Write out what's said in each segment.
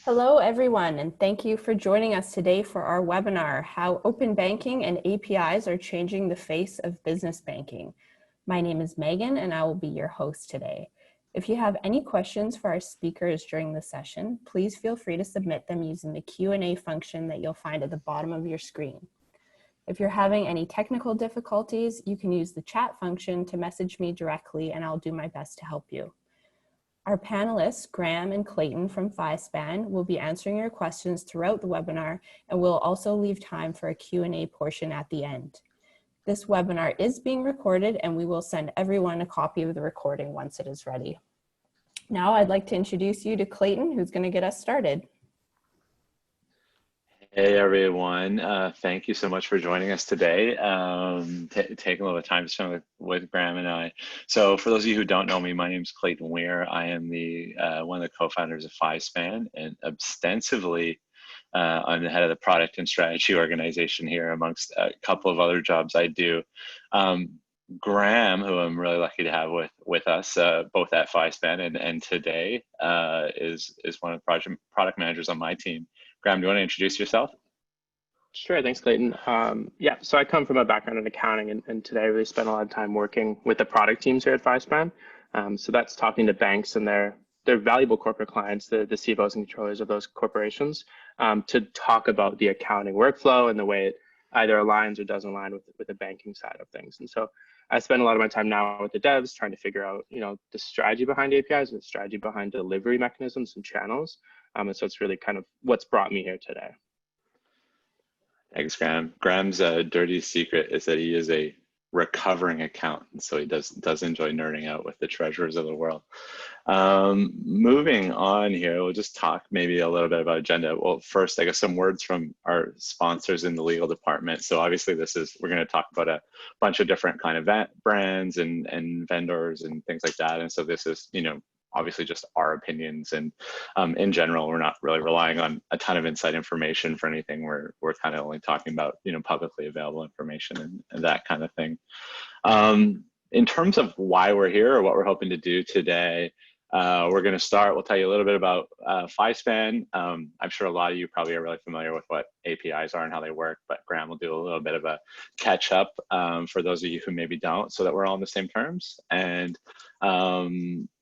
Hello, everyone, and thank you for joining us today for our webinar, How Open Banking and APIs Are Changing the Face of Business Banking. My name is Megan, and I will be your host today. If you have any questions for our speakers during the session, please feel free to submit them using the Q&A function that you'll find at the bottom of your screen. If you're having any technical difficulties, you can use the chat function to message me directly, and I'll do my best to help you. Our panelists, Graham and Clayton from FiSpan, will be answering your questions throughout the webinar, and we'll also leave time for a Q&A portion at the end. This webinar is being recorded, and we will send everyone a copy of the recording once it is ready. Now I'd like to introduce you to Clayton, who's going to get us started. Hey everyone, thank you so much for joining us today. Taking a little time to spend with Graham and I. So for those of you who don't know me, my name is Clayton Weir. I am one of the co-founders of FiSpan, and ostensibly I'm the head of the product and strategy organization here, amongst a couple of other jobs I do. Graham, who I'm really lucky to have with us, both at FiSpan and today, is one of the product managers on my team. Graham, do you want to introduce yourself? Sure, thanks, Clayton. Yeah, so I come from a background in accounting, and today I really spent a lot of time working with the product teams here at FiSpan. So that's talking to banks and their valuable corporate clients, the CFOs and controllers of those corporations, to talk about the accounting workflow and the way it either aligns or doesn't align with the banking side of things. And so I spend a lot of my time now with the devs trying to figure out, the strategy behind APIs and the strategy behind delivery mechanisms and channels. And so it's really kind of what's brought me here today. Thanks, Graham. Graham's dirty secret is that he is a recovering accountant, so he does enjoy nerding out with the treasurers of the world. Moving on here, we'll just talk maybe a little bit about agenda. Well, first, I guess some words from our sponsors in the legal department. So obviously we're going to talk about a bunch of different kind of brands and vendors and things like that. And so this is, obviously just our opinions, and in general, we're not really relying on a ton of inside information for anything. We're kind of only talking about publicly available information and that kind of thing. In terms of why we're here or what we're hoping to do today, we're going to start. We'll tell you a little bit about FiSpan. I'm sure a lot of you probably are really familiar with what APIs are and how they work, but Graham will do a little bit of a catch up for those of you who maybe don't, so that we're all on the same terms. And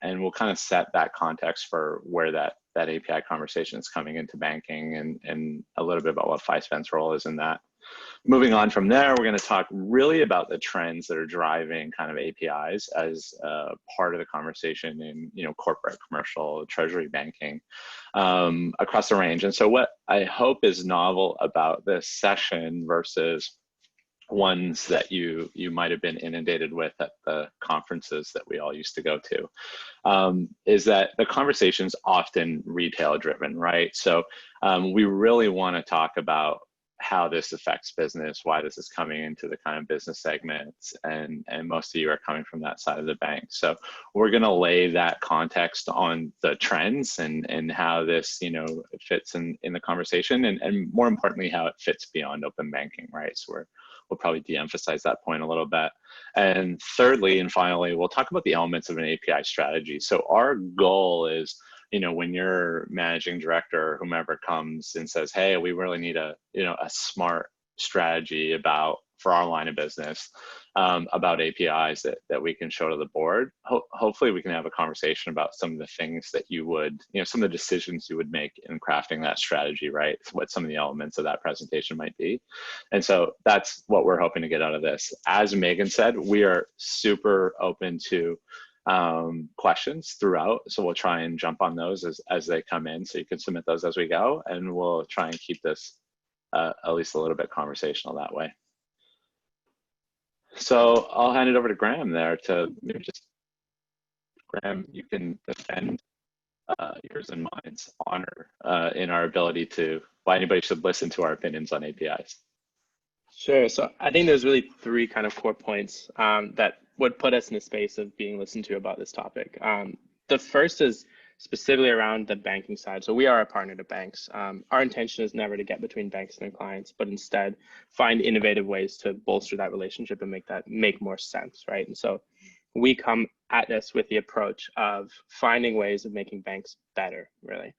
we'll kind of set that context for where that API conversation is coming into banking, and a little bit about what FiSpan's role is in that. Moving on from there, we're going to talk really about the trends that are driving kind of APIs as part of the conversation in corporate, commercial, treasury banking across the range. And so what I hope is novel about this session versus ones that you might have been inundated with at the conferences that we all used to go to, is that the conversation's often retail driven, right? So we really want to talk about how this affects business, why this is coming into the kind of business segments, and most of you are coming from that side of the bank. So we're going to lay that context on the trends and how this fits in the conversation, and more importantly how it fits beyond open banking, right? So we'll probably de-emphasize that point a little bit. And thirdly and finally, we'll talk about the elements of an API strategy. So our goal is, when your managing director or whomever comes and says, hey, we really need a smart strategy for our line of business about APIs that we can show to the board. Hopefully we can have a conversation about some of the things that you would, some of the decisions you would make in crafting that strategy, right? What some of the elements of that presentation might be. And so that's what we're hoping to get out of this. As Megan said, we are super open to questions throughout, so we'll try and jump on those as they come in, so you can submit those as we go, and we'll try and keep this at least a little bit conversational that way. So I'll hand it over to Graham there to maybe just, Graham, you can defend yours and mine's honor in our ability to why anybody should listen to our opinions on APIs. Sure. So I think there's really three kind of core points that would put us in the space of being listened to about this topic. The first is specifically around the banking side. So we are a partner to banks. Our intention is never to get between banks and their clients, but instead find innovative ways to bolster that relationship and make that make more sense, right? And so we come at this with the approach of finding ways of making banks better, really.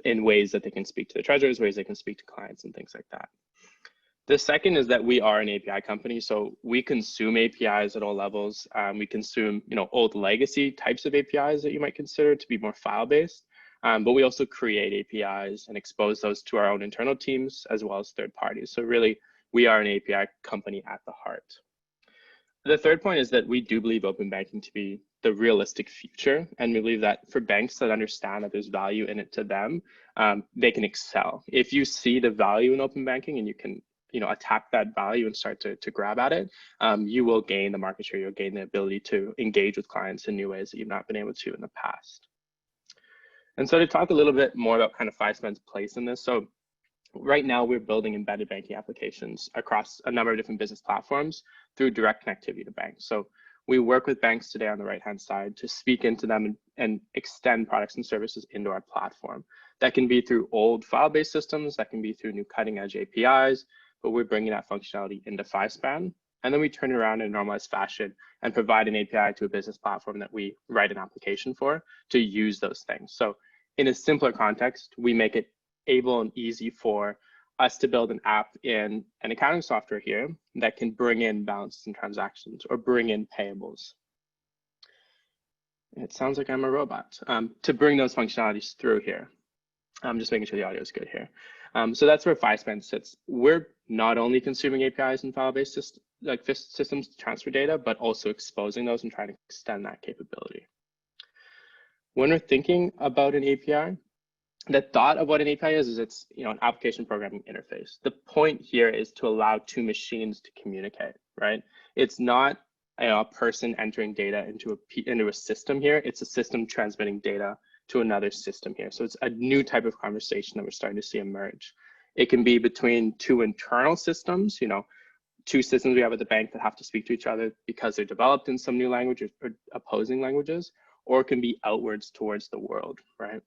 in ways that they can speak to the treasurers, ways they can speak to clients and things like that. The second is that we are an API company, so we consume APIs at all levels. We consume, old legacy types of APIs that you might consider to be more file-based, but we also create APIs and expose those to our own internal teams as well as third parties. So really, we are an API company at the heart. The third point is that we do believe open banking to be the realistic future, and we believe that for banks that understand that there's value in it to them, they can excel. If you see the value in open banking and you can attack that value and start to grab at it, you will gain the market share, you'll gain the ability to engage with clients in new ways that you've not been able to in the past. And so to talk a little bit more about kind of FiveSpan's place in this, so right now we're building embedded banking applications across a number of different business platforms through direct connectivity to banks. So we work with banks today on the right-hand side to speak into them and extend products and services into our platform. That can be through old file-based systems, that can be through new cutting-edge APIs, but we're bringing that functionality into FiveSpan, and then we turn it around in a normalized fashion and provide an API to a business platform that we write an application for to use those things. So in a simpler context, we make it able and easy for us to build an app in an accounting software here that can bring in balances and transactions or bring in payables. It sounds like I'm a robot. To bring those functionalities through here. I'm just making sure the audio is good here. So that's where FiveSpan sits. We're not only consuming APIs and file-based systems to transfer data, but also exposing those and trying to extend that capability. When we're thinking about an API, the thought of what an API is it's an application programming interface. The point here is to allow two machines to communicate, right? It's not a person entering data into a system here. It's a system transmitting data to another system here. So it's a new type of conversation that we're starting to see emerge. It can be between two internal systems, two systems we have at the bank that have to speak to each other because they're developed in some new language or opposing languages, or it can be outwards towards the world, right?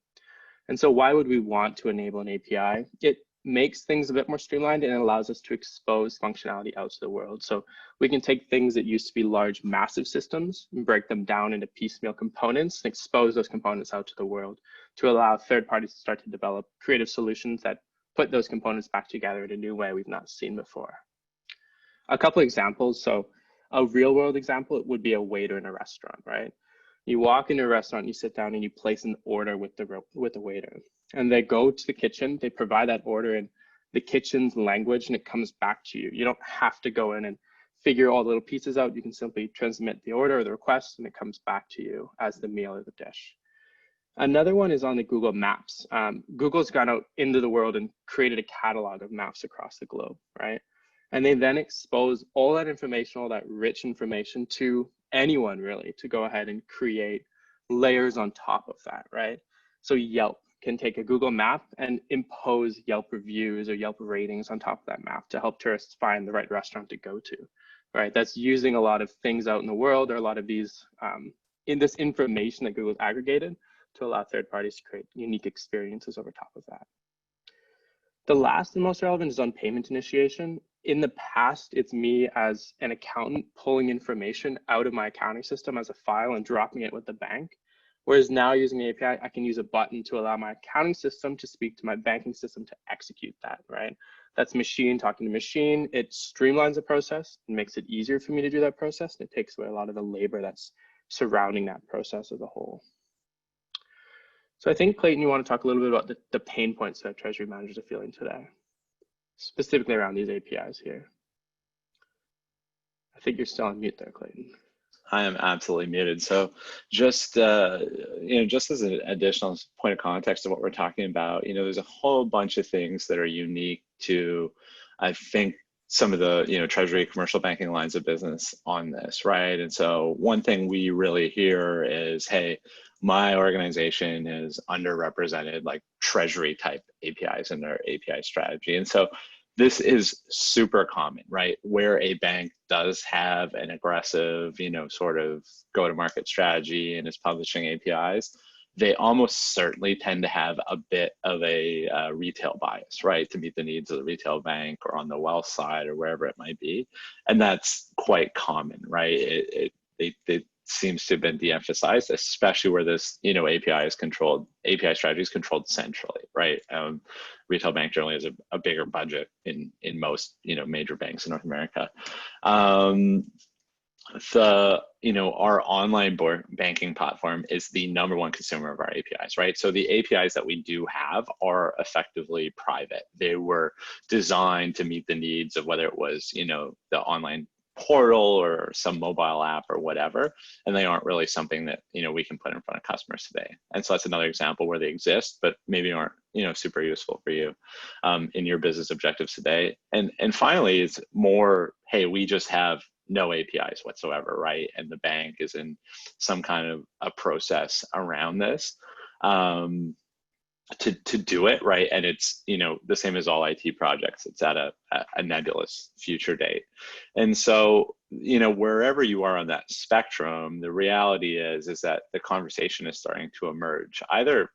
And so why would we want to enable an API? It makes things a bit more streamlined and it allows us to expose functionality out to the world. So we can take things that used to be large, massive systems and break them down into piecemeal components and expose those components out to the world to allow third parties to start to develop creative solutions that put those components back together in a new way we've not seen before. A couple examples. So a real world example would be a waiter in a restaurant, right? You walk into a restaurant, you sit down and you place an order with the waiter. And they go to the kitchen, they provide that order in the kitchen's language and it comes back to you. You don't have to go in and figure all the little pieces out. You can simply transmit the order or the request and it comes back to you as the meal or the dish. Another one is on the Google Maps. Google's gone out into the world and created a catalog of maps across the globe, right? And they then expose all that information, all that rich information to anyone really to go ahead and create layers on top of that, right? So Yelp can take a Google map and impose Yelp reviews or Yelp ratings on top of that map to help tourists find the right restaurant to go to, right? That's using a lot of things out in the world or a lot of these, in this information that Google's aggregated to allow third parties to create unique experiences over top of that. The last and most relevant is on payment initiation. In the past, it's me as an accountant pulling information out of my accounting system as a file and dropping it with the bank. Whereas now using the API, I can use a button to allow my accounting system to speak to my banking system to execute that, right? That's machine talking to machine. It streamlines the process and makes it easier for me to do that process. And it takes away a lot of the labor that's surrounding that process as a whole. So I think, Clayton, you want to talk a little bit about the pain points that treasury managers are feeling today, specifically around these APIs here. I think you're still on mute there, Clayton. I am absolutely muted. So just, just as an additional point of context of what we're talking about, there's a whole bunch of things that are unique to, I think, some of the, treasury commercial banking lines of business on this, right? And so one thing we really hear is, hey, my organization is underrepresented like treasury type APIs in their API strategy. And so this is super common, right? Where a bank does have an aggressive, sort of go-to-market strategy and is publishing APIs, they almost certainly tend to have a bit of a retail bias, right? To meet the needs of the retail bank or on the wealth side or wherever it might be. And that's quite common, right? seems to have been de-emphasized, especially where this, API strategy is controlled centrally, right? Retail bank generally has a bigger budget in most, major banks in North America. Our online banking platform is the number one consumer of our APIs, right? So the APIs that we do have are effectively private. They were designed to meet the needs of whether it was, the online portal or some mobile app or whatever, and they aren't really something that, we can put in front of customers today. And so that's another example where they exist, but maybe aren't, super useful for you in your business objectives today. And finally, it's more, hey, we just have no APIs whatsoever, right? And the bank is in some kind of a process around this to do it, right? And it's, the same as all IT projects. It's at a nebulous future date. And so, wherever you are on that spectrum, the reality is that the conversation is starting to emerge, either,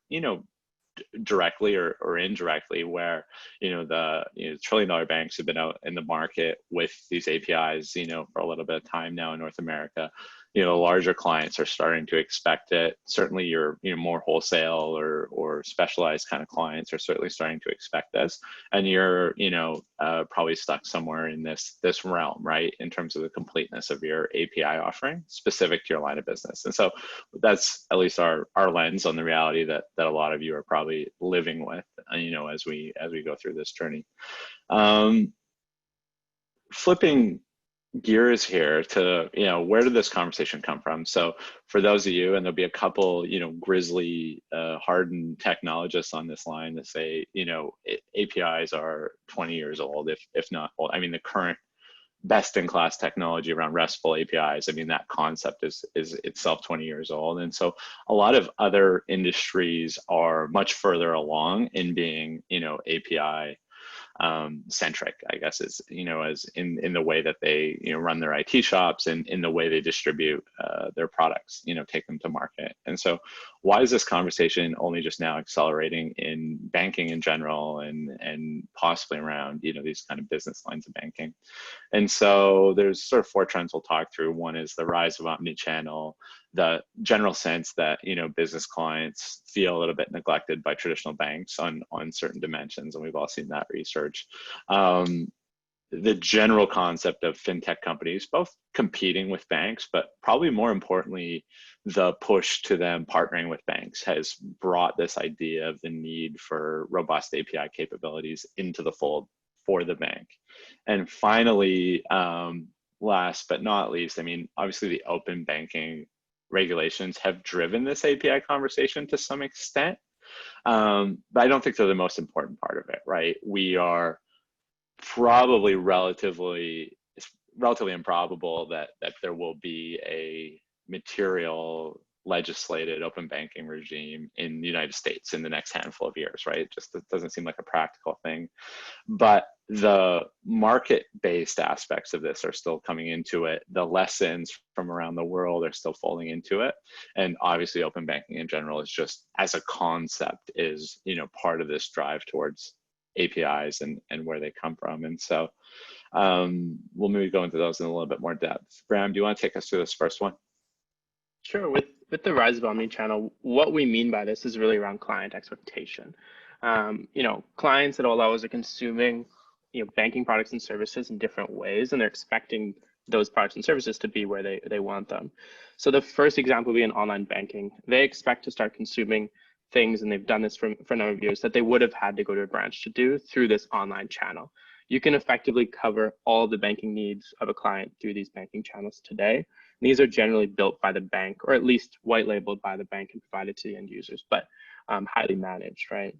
directly or indirectly, where the trillion-dollar banks have been out in the market with these APIs for a little bit of time now in North America. Larger clients are starting to expect it. Certainly your more wholesale or specialized kind of clients are certainly starting to expect this, and you're probably stuck somewhere in this realm, right, in terms of the completeness of your API offering specific to your line of business. And so that's at least our lens on the reality that a lot of you are probably living with as we go through this journey. Flipping gears here to where did this conversation come from? So for those of you, and there'll be a couple grizzly hardened technologists on this line that say APIs are 20 years old, if not old. I mean, the current best-in-class technology around RESTful APIs, I mean, that concept is itself 20 years old. And so a lot of other industries are much further along in being API centric, I guess, is as in the way that they run their IT shops and in the way they distribute their products, take them to market. And so why is this conversation only just now accelerating in banking in general and possibly around these kind of business lines of banking? And so there's sort of four trends we'll talk through. One is the rise of omnichannel, the general sense that business clients feel a little bit neglected by traditional banks on certain dimensions, and we've all seen that research. The general concept of fintech companies both competing with banks, but probably more importantly, the push to them partnering with banks has brought this idea of the need for robust API capabilities into the fold for the bank. And finally, last but not least, I mean, obviously the open banking regulations have driven this API conversation to some extent, but I don't think they're the most important part of it, right? We are probably it's relatively improbable that there will be a material legislated open banking regime in the United States in the next handful of years, right? It doesn't seem like a practical thing. But the market-based aspects of this are still coming into it. The lessons from around the world are still folding into it. And obviously open banking in general is just, as a concept, is part of this drive towards APIs and where they come from. And so we'll maybe go into those in a little bit more depth. Graham, do you want to take us through this first one? Sure. With the rise of omnichannel, what we mean by this is really around client expectation. Clients at all levels are consuming banking products and services in different ways, and they're expecting those products and services to be where they want them. So the first example would be in online banking. They expect to start consuming things, and they've done this for a number of years, that they would have had to go to a branch to do through this online channel. You can effectively cover all the banking needs of a client through these banking channels today. And these are generally built by the bank, or at least white labeled by the bank and provided to the end users, but highly managed, right?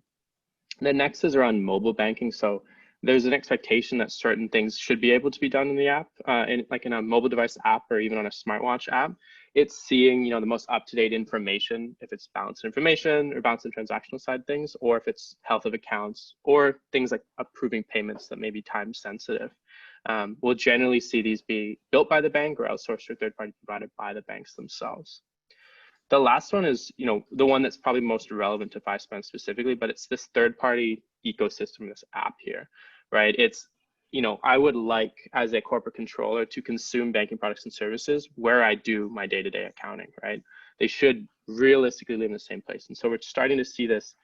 The next is around mobile banking. So there's an expectation that certain things should be able to be done in the app, like in a mobile device app or even on a smartwatch app. It's seeing the most up-to-date information, if it's balance information or balance and transactional side things, or if it's health of accounts, or things like approving payments that may be time sensitive. We'll generally see these be built by the bank or outsourced or third-party provided by the banks themselves. The last one is, the one that's probably most relevant to FiSpan specifically, but it's this third-party ecosystem, this app here, right? It's I would like, as a corporate controller, to consume banking products and services where I do my day-to-day accounting, right? They should realistically live in the same place. And so we're starting to see this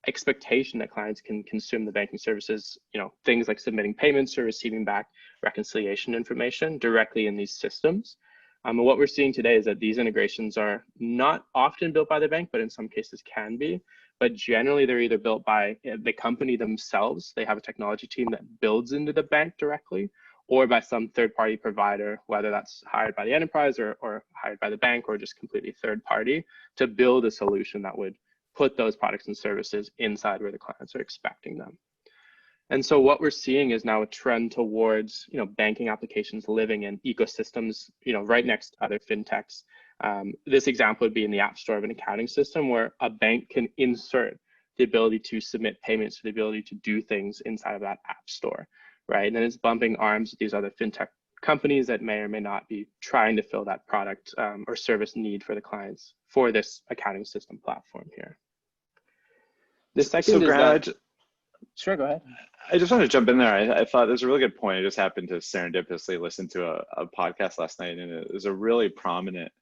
expectation that clients can consume the banking services, things like submitting payments or receiving back reconciliation information directly in these systems. And what we're seeing today is that these integrations are not often built by the bank, but in some cases can be. But generally, they're either built by the company themselves. They have a technology team that builds into the bank directly, or by some third-party provider, whether that's hired by the enterprise or hired by the bank, or just completely third-party, to build a solution that would put those products and services inside where the clients are expecting them. And so what we're seeing is now a trend towards, banking applications living in ecosystems, right next to other fintechs. This example would be in the App Store of an accounting system where a bank can insert the ability to submit payments, the ability to do things inside of that App Store, right? And then it's bumping arms with these other fintech companies that may or may not be trying to fill that product or service need for the clients for this accounting system platform here. The second is Grant, sure, go ahead. I just want to jump in there. I thought there's a really good point. I just happened to serendipitously listen to a podcast last night, and it was a really prominent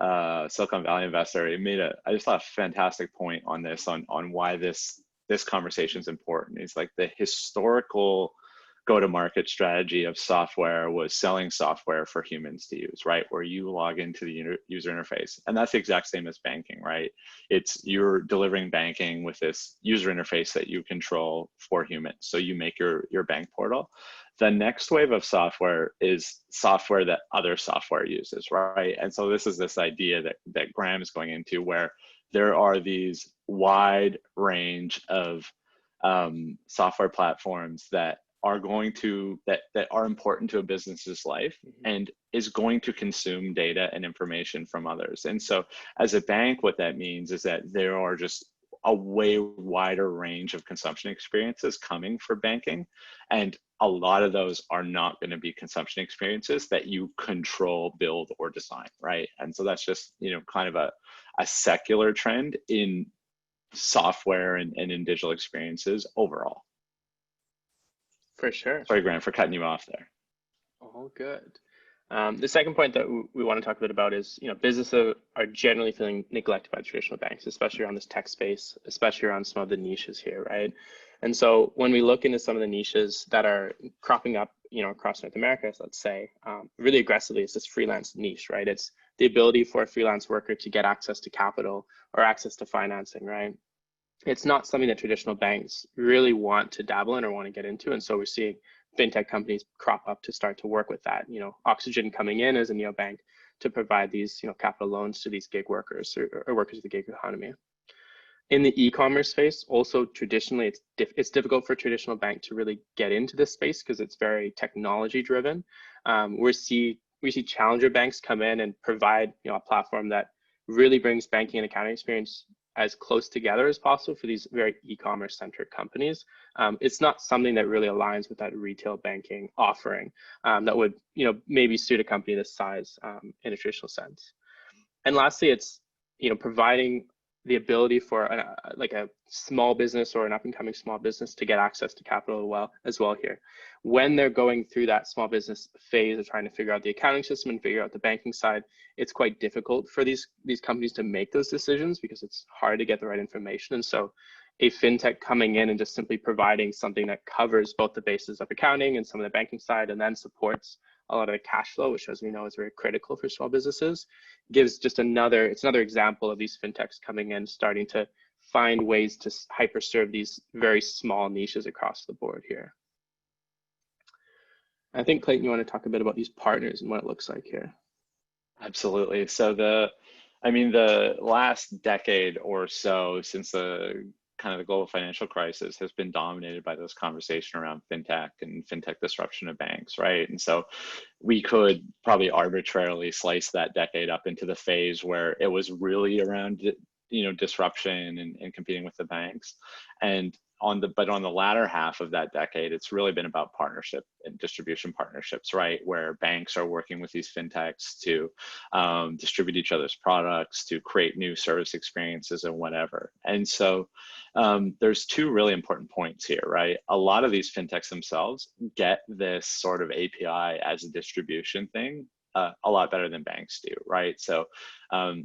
Silicon Valley investor. I just thought a fantastic point on this, on why this conversation is important. It's like the historical go-to-market strategy of software was selling software for humans to use, right? Where you log into the user interface. And that's the exact same as banking, right? You're delivering banking with this user interface that you control for humans. So you make your bank portal. The next wave of software is software that other software uses, right? And so this is this idea that Graham is going into, where there are these wide range of software platforms that are important to a business's life and is going to consume data and information from others. And so as a bank, what that means is that there are just a way wider range of consumption experiences coming for banking. And a lot of those are not going to be consumption experiences that you control, build, or design, right? And so that's just, kind of a secular trend in software and in digital experiences overall. For sure. Sorry, Grant, for cutting you off there. All good. The second point that we want to talk a bit about is, businesses are generally feeling neglected by traditional banks, especially around this tech space, especially around some of the niches here, right? And so when we look into some of the niches that are cropping up, across North America, let's say, really aggressively, it's this freelance niche, right? It's the ability for a freelance worker to get access to capital or access to financing, right? It's not something that traditional banks really want to dabble in or want to get into. And so we're seeing fintech companies crop up to start to work with that. Oxygen coming in as a neobank to provide these, capital loans to these gig workers or workers of the gig economy. In the e-commerce space, also traditionally, it's difficult for a traditional bank to really get into this space because it's very technology driven. We see challenger banks come in and provide, a platform that really brings banking and accounting experience as close together as possible for these very e-commerce centric companies. It's not something that really aligns with that retail banking offering that would, maybe suit a company this size in a traditional sense. And lastly, it's, providing the ability for a small business or an up and coming small business to get access to capital as well here. When they're going through that small business phase of trying to figure out the accounting system and figure out the banking side, it's quite difficult for these companies to make those decisions because it's hard to get the right information. And so a fintech coming in and just simply providing something that covers both the bases of accounting and some of the banking side and then supports a lot of the cash flow, which as we know is very critical for small businesses, gives just another example of these fintechs coming in, starting to find ways to hyper serve these very small niches across the board here. I think, Clayton, you want to talk a bit about these partners and what it looks like here. Absolutely. So the last decade or so since the global financial crisis has been dominated by this conversation around fintech and fintech disruption of banks, right? And so we could probably arbitrarily slice that decade up into the phase where it was really around, disruption and competing with the banks. And but on the latter half of that decade, it's really been about partnership and distribution partnerships, right? Where banks are working with these fintechs to distribute each other's products, to create new service experiences and whatever. And so there's two really important points here, right? A lot of these fintechs themselves get this sort of API as a distribution thing a lot better than banks do, right? So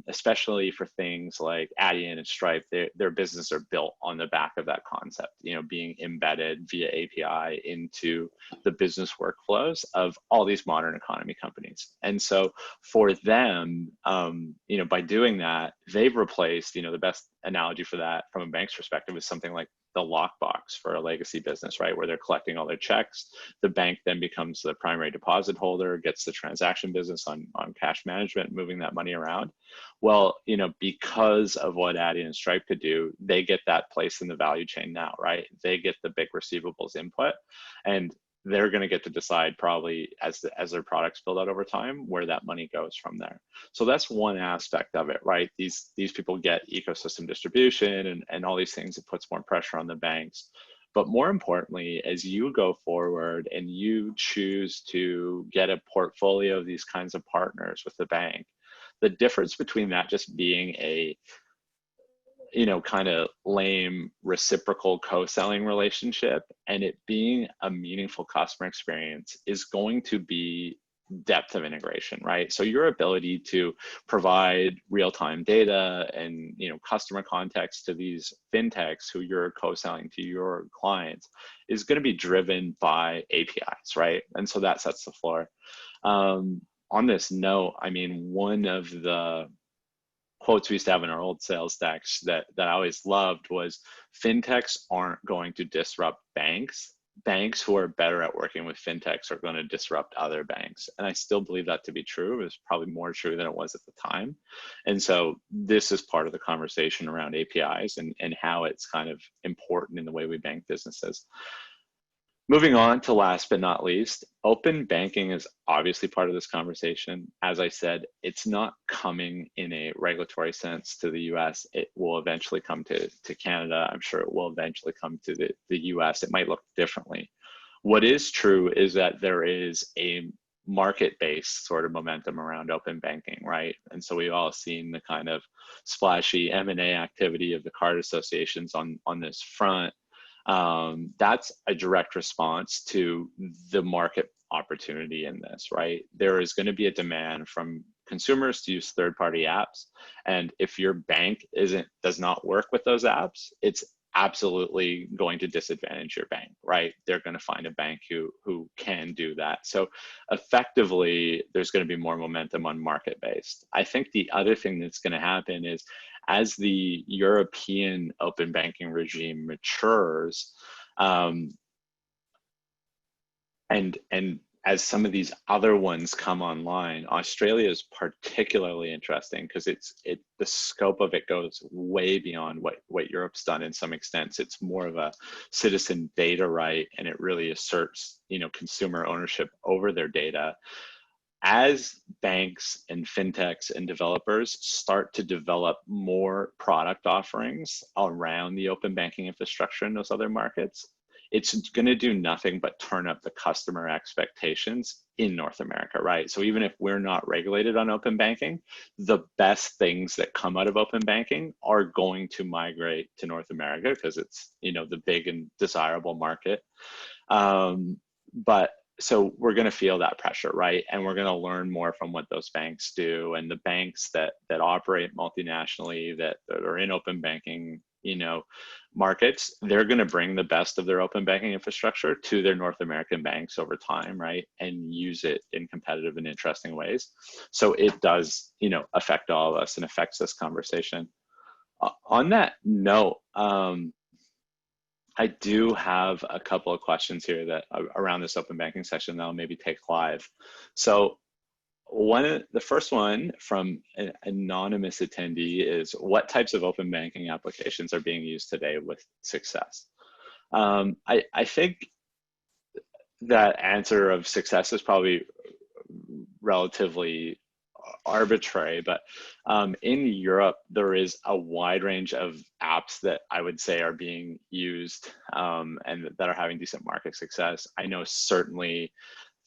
especially for things like Adyen and Stripe, their businesses are built on the back of that concept, being embedded via API into the business workflows of all these modern economy companies. And so for them, by doing that, they've replaced, the best analogy for that from a bank's perspective is something like the lockbox for a legacy business, right? Where they're collecting all their checks. The bank then becomes the primary deposit holder, gets the transaction business on cash management, moving that money around. Well, because of what Adyen and Stripe could do, they get that place in the value chain now, right? They get the big receivables input, and they're going to get to decide probably as their products build out over time where that money goes from there. So that's one aspect of it, right? These people get ecosystem distribution and all these things. It puts more pressure on the banks. But more importantly, as you go forward and you choose to get a portfolio of these kinds of partners with the bank, the difference between that just being a kind of lame reciprocal co-selling relationship and it being a meaningful customer experience is going to be depth of integration, right? So your ability to provide real-time data and customer context to these fintechs who you're co-selling to your clients is going to be driven by APIs, right? And so that sets the floor. On this note, one of the quotes we used to have in our old sales decks that I always loved was, fintechs aren't going to disrupt banks. Banks who are better at working with fintechs are going to disrupt other banks. And I still believe that to be true. It was probably more true than it was at the time. And so this is part of the conversation around APIs and how it's kind of important in the way we bank businesses. Moving on to last but not least, open banking is obviously part of this conversation. As I said, it's not coming in a regulatory sense to the US. It will eventually come to Canada. I'm sure it will eventually come to the US. It might look differently. What is true is that there is a market-based sort of momentum around open banking, right? And so we've all seen the kind of splashy M&A activity of the card associations on this front. That's a direct response to the market opportunity in this, right? There is going to be a demand from consumers to use third-party apps, and if your bank does not work with those apps, it's absolutely going to disadvantage your bank, right? They're going to find a bank who can do that. So effectively, there's going to be more momentum on market-based. I think the other thing that's going to happen is, as the European open banking regime matures, and as some of these other ones come online, Australia is particularly interesting because the scope of it goes way beyond what Europe's done in some extent. It's more of a citizen data right, and it really asserts consumer ownership over their data. As banks and fintechs and developers start to develop more product offerings around the open banking infrastructure in those other markets, it's going to do nothing but turn up the customer expectations in North America, right? So even if we're not regulated on open banking, the best things that come out of open banking are going to migrate to North America because it's the big and desirable market. So we're going to feel that pressure, right? And we're going to learn more from what those banks do, and the banks that operate multinationally that are in open banking, markets, they're going to bring the best of their open banking infrastructure to their North American banks over time, right? And use it in competitive and interesting ways. So it does, affect all of us and affects this conversation. On that note, I do have a couple of questions here that around this open banking session that I'll maybe take live. So the first one from an anonymous attendee is, what types of open banking applications are being used today with success? I think that answer of success is probably relatively arbitrary, but in Europe, there is a wide range of apps that I would say are being used and that are having decent market success. I know certainly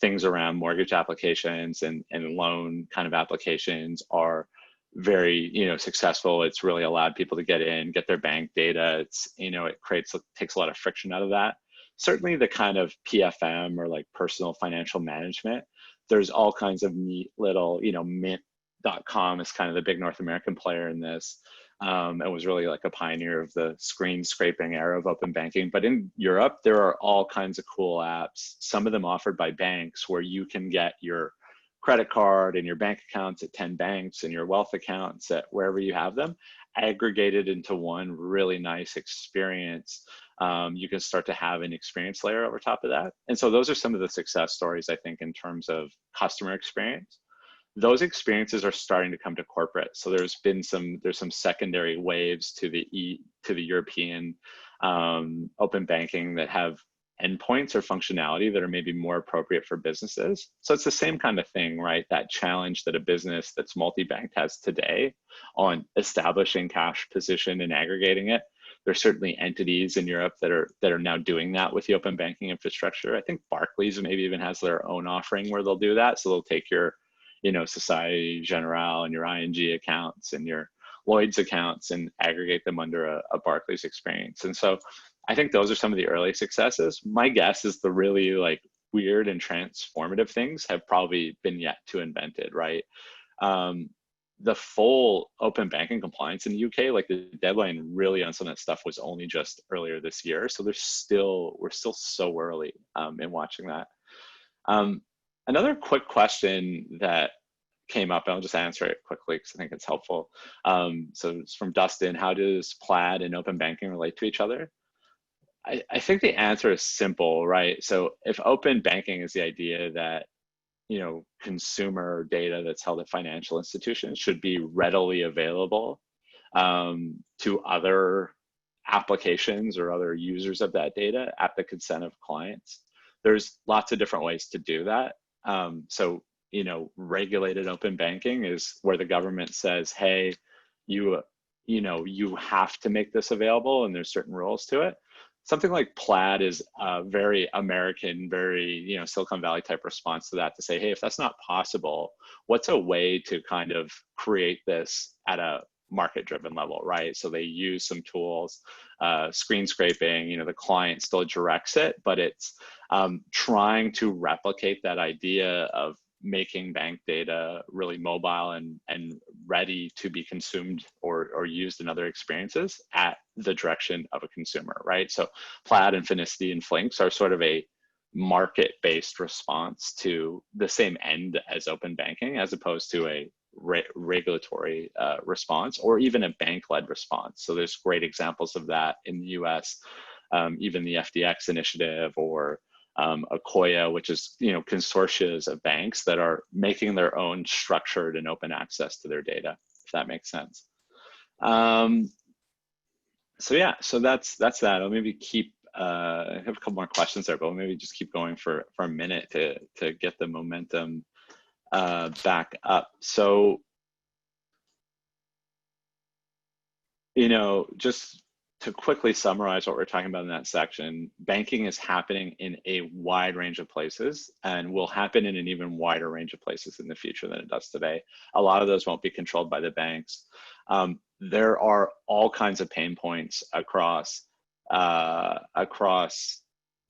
things around mortgage applications and loan kind of applications are very, successful. It's really allowed people to get in, get their bank data. It's, it takes a lot of friction out of that. Certainly the kind of PFM or like personal financial management, there's all kinds of neat little, Mint.com is kind of the big North American player in this. It was really like a pioneer of the screen scraping era of open banking. But in Europe, there are all kinds of cool apps, some of them offered by banks, where you can get your credit card and your bank accounts at 10 banks and your wealth accounts at wherever you have them, aggregated into one really nice experience. You can start to have an experience layer over top of that. And so those are some of the success stories, I think, in terms of customer experience. Those experiences are starting to come to corporate. So there's some secondary waves to the European open banking that have endpoints or functionality that are maybe more appropriate for businesses. So it's the same kind of thing, right? That challenge that a business that's multi-banked has today on establishing cash position and aggregating it. There's certainly entities in Europe that are now doing that with the open banking infrastructure. I think Barclays maybe even has their own offering where they'll do that. So they'll take your, Societe Generale and your ING accounts and your Lloyd's accounts and aggregate them under a Barclays experience. And so I think those are some of the early successes. My guess is the really like weird and transformative things have probably been yet to invented, right? The full open banking compliance in the UK, like the deadline really on some of that stuff was only just earlier this year. So we're still so early in watching that. Another quick question that came up, and I'll just answer it quickly because I think it's helpful. So it's from Dustin: how does Plaid and open banking relate to each other? I think the answer is simple, right? So if open banking is the idea that, consumer data that's held at financial institutions should be readily available to other applications or other users of that data at the consent of clients. There's lots of different ways to do that. So, regulated open banking is where the government says, hey, you have to make this available, and there's certain rules to it. Something like Plaid is a very American, very, Silicon Valley type response to that, to say, hey, if that's not possible, what's a way to kind of create this at a market-driven level, right? So they use some tools, screen scraping, the client still directs it, but it's trying to replicate that idea of making bank data really mobile and ready to be consumed or used in other experiences at the direction of a consumer, right? So Plaid and Finicity and Flinks are sort of a market-based response to the same end as open banking, as opposed to a regulatory response or even a bank-led response. So there's great examples of that in the US, even the FDX initiative, or Akoya, which is, consortia of banks that are making their own structured and open access to their data, if that makes sense. So yeah, so that's that. I'll maybe keep, I have a couple more questions there, but we'll maybe just keep going for a minute to get the momentum back up. So, just to quickly summarize what we're talking about in that section, banking is happening in a wide range of places and will happen in an even wider range of places in the future than it does today. A lot of those won't be controlled by the banks. There are all kinds of pain points across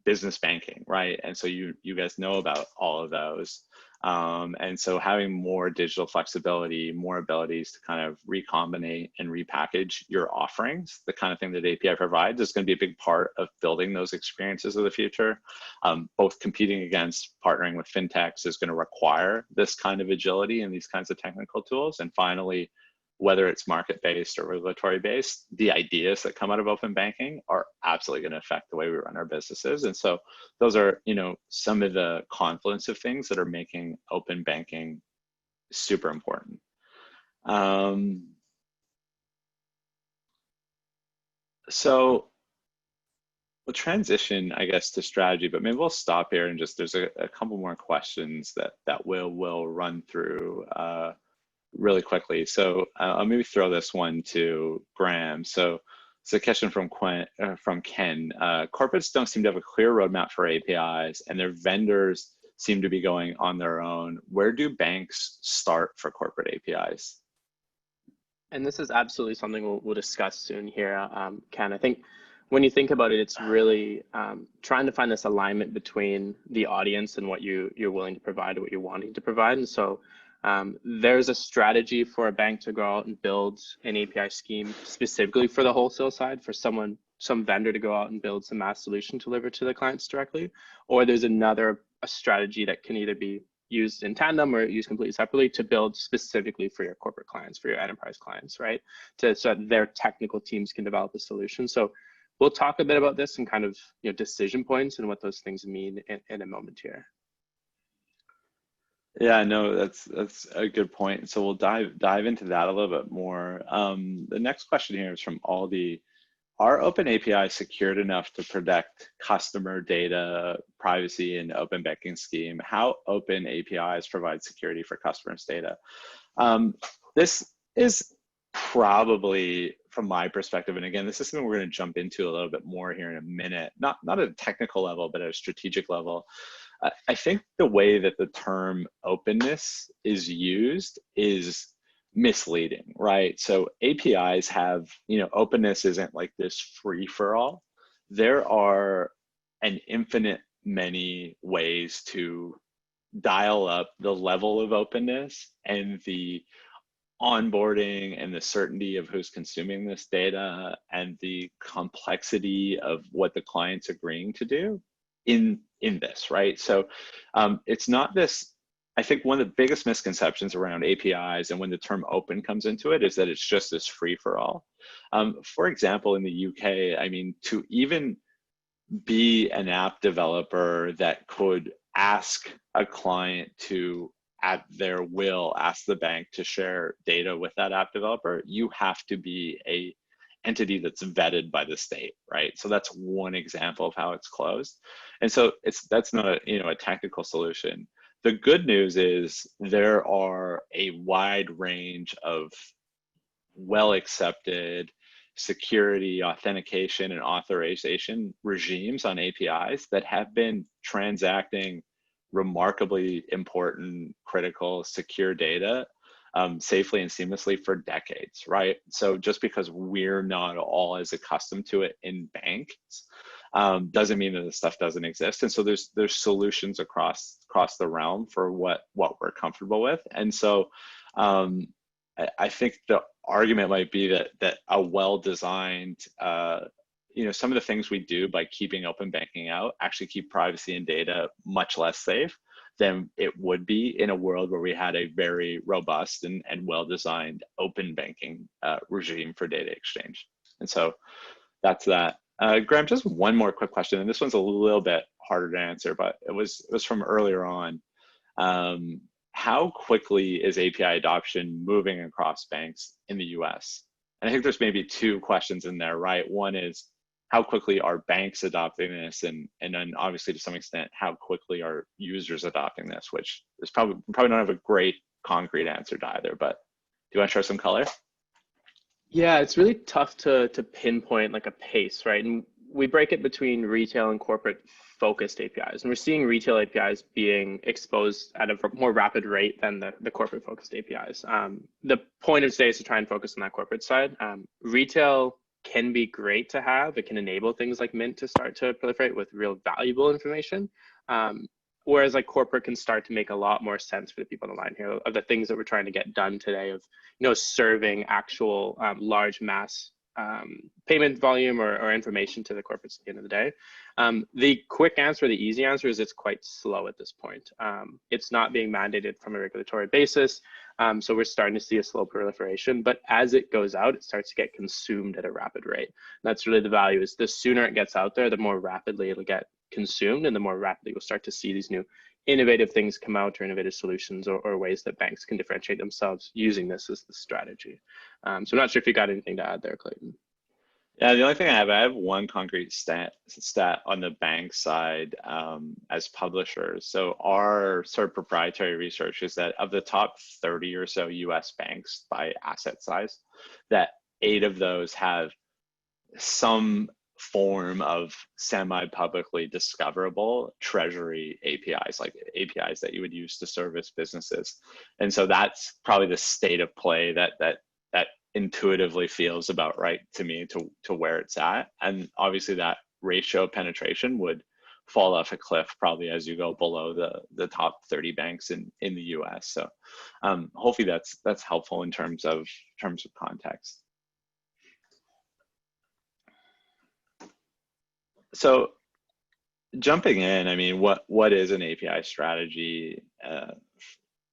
business banking, right? And so you guys know about all of those. And so having more digital flexibility, more abilities to kind of recombinate and repackage your offerings, the kind of thing that API provides, is going to be a big part of building those experiences of the future. Both competing against partnering with fintechs is going to require this kind of agility and these kinds of technical tools. And finally, whether it's market-based or regulatory-based, the ideas that come out of open banking are absolutely going to affect the way we run our businesses. And so those are, some of the confluence of things that are making open banking super important. So we'll transition, I guess, to strategy, but maybe we'll stop here and just, there's a couple more questions that we'll run through really quickly. So I'll maybe throw this one to Graham. So it's a question from Ken. Corporates don't seem to have a clear roadmap for APIs, and their vendors seem to be going on their own. Where do banks start for corporate APIs? And this is absolutely something we'll discuss soon here, Ken. I think when you think about it, it's really trying to find this alignment between the audience and what you're willing to provide, what you're wanting to provide. And so there's a strategy for a bank to go out and build an API scheme specifically for the wholesale side, for some vendor to go out and build some mass solution to deliver to the clients directly, or there's a strategy that can either be used in tandem or used completely separately to build specifically for your corporate clients, for your enterprise clients, right? So that their technical teams can develop a solution. So we'll talk a bit about this and kind of decision points and what those things mean in a moment here. Yeah, no, that's a good point. So we'll dive into that a little bit more. The next question here is from Aldi. Are open APIs secured enough to protect customer data, privacy, and open banking scheme? How open APIs provide security for customers' data? This is probably, from my perspective, and again, this is something we're going to jump into a little bit more here in a minute, not at a technical level, but at a strategic level. I think the way that the term openness is used is misleading, right? So APIs have, openness isn't like this free for all. There are an infinite many ways to dial up the level of openness and the onboarding and the certainty of who's consuming this data and the complexity of what the client's agreeing to do in this, right? So it's not this. I think one of the biggest misconceptions around APIs and when the term open comes into it is that it's just this free for all. For example, in the UK, I mean, to even be an app developer that could ask a client to, at their will, ask the bank to share data with that app developer, you have to be a entity that's vetted by the state, right? So that's one example of how it's closed. And so that's not a technical solution. The good news is there are a wide range of well-accepted security, authentication, and authorization regimes on APIs that have been transacting remarkably important, critical, secure data safely and seamlessly for decades, right? So just because we're not all as accustomed to it in banks doesn't mean that this stuff doesn't exist. And so there's solutions across the realm for what we're comfortable with. And so I think the argument might be that a well-designed, some of the things we do by keeping open banking out actually keep privacy and data much less safe than it would be in a world where we had a very robust and well-designed open banking regime for data exchange. And so that's that. Graham, just one more quick question, and this one's a little bit harder to answer, but it was from earlier on. How quickly is API adoption moving across banks in the US? And I think there's maybe two questions in there, right? One is, how quickly are banks adopting this? And then obviously to some extent, how quickly are users adopting this, which is probably don't have a great concrete answer to either, but do you want to share some color? Yeah, it's really tough to pinpoint like a pace, right? And we break it between retail and corporate focused APIs. And we're seeing retail APIs being exposed at a more rapid rate than the corporate focused APIs. The point of today is to try and focus on that corporate side. Retail can be great to have. It can enable things like Mint to start to proliferate with real valuable information. Whereas like corporate can start to make a lot more sense for the people on the line here of the things that we're trying to get done today of, serving actual large mass payment volume or information to the corporates at the end of the day. The quick answer, the easy answer is it's quite slow at this point. It's not being mandated from a regulatory basis. So we're starting to see a slow proliferation, but as it goes out, it starts to get consumed at a rapid rate. And that's really the value, is the sooner it gets out there, the more rapidly it'll get consumed, and the more rapidly we'll start to see these new innovative things come out, or innovative solutions, or ways that banks can differentiate themselves using this as the strategy. So I'm not sure if you got anything to add there, Clayton. Yeah, the only thing I have one concrete stat on the bank side as publishers. So our sort of proprietary research is that of the top 30 or so US banks by asset size, that 8 of those have some form of semi-publicly discoverable treasury APIs, like APIs that you would use to service businesses. And so that's probably the state of play that intuitively feels about right to me to where it's at. And obviously that ratio of penetration would fall off a cliff probably as you go below the top 30 banks in the US. So hopefully that's helpful in terms of context. So jumping in, I mean, what is an API strategy,